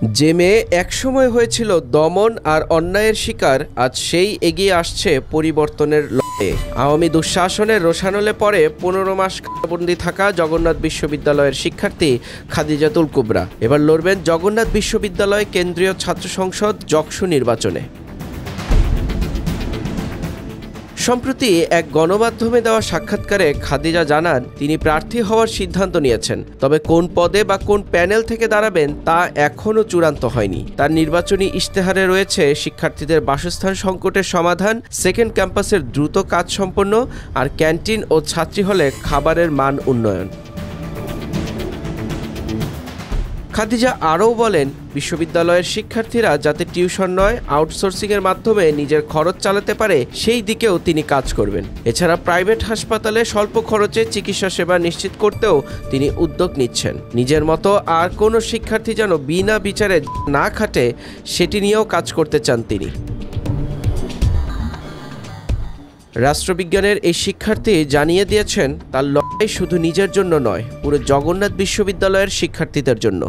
যে মেয়ে একসময় হয়েছিল দমন আর অন্যায়ের শিকার, আজ সেই এগিয়ে আসছে পরিবর্তনের লড়াইয়ে। আওয়ামী দুঃশাসনের রোষানলে পরে 15 মাস কারাবন্দী থাকা জগন্নাথ বিশ্ববিদ্যালয়ের শিক্ষার্থী খাদিজাতুল কুবরা এবার লড়বেন জগন্নাথ বিশ্ববিদ্যালয় কেন্দ্রীয় ছাত্র সংসদ জকসু নির্বাচনে। সম্প্রতি এক গণমাধ্যমে দেওয়া সাক্ষাৎকারে খাদিজা জানান, তিনি প্রার্থী হওয়ার সিদ্ধান্ত নিয়েছেন, তবে কোন পদে বা কোন প্যানেল থেকে দাঁড়াবেন তা এখনও চূড়ান্ত হয়নি। তার নির্বাচনী ইশতেহারে রয়েছে শিক্ষার্থীদের বাসস্থান সংকটের সমাধান, সেকেন্ড ক্যাম্পাসের দ্রুত কাজ সম্পন্ন আর ক্যান্টিন ও ছাত্রী হলে খাবারের মান উন্নয়ন। খাদিজা আরও বলেন, বিশ্ববিদ্যালয়ের শিক্ষার্থীরা যাতে টিউশন নয় আউটসোর্সিংয়ের মাধ্যমে নিজের খরচ চালাতে পারে সেই দিকেও তিনি কাজ করবেন। এছাড়া প্রাইভেট হাসপাতালে স্বল্প খরচে চিকিৎসা সেবা নিশ্চিত করতেও তিনি উদ্যোগ নিচ্ছেন। নিজের মতো আর কোনো শিক্ষার্থী যেন বিনা বিচারে না খাটে সেটি নিয়েও কাজ করতে চান তিনি। রাষ্ট্রবিজ্ঞানের এই শিক্ষার্থী জানিয়ে দিয়েছেন, তার লড়াই শুধু নিজের জন্য নয়, পুরো জগন্নাথ বিশ্ববিদ্যালয়ের শিক্ষার্থীদের জন্য।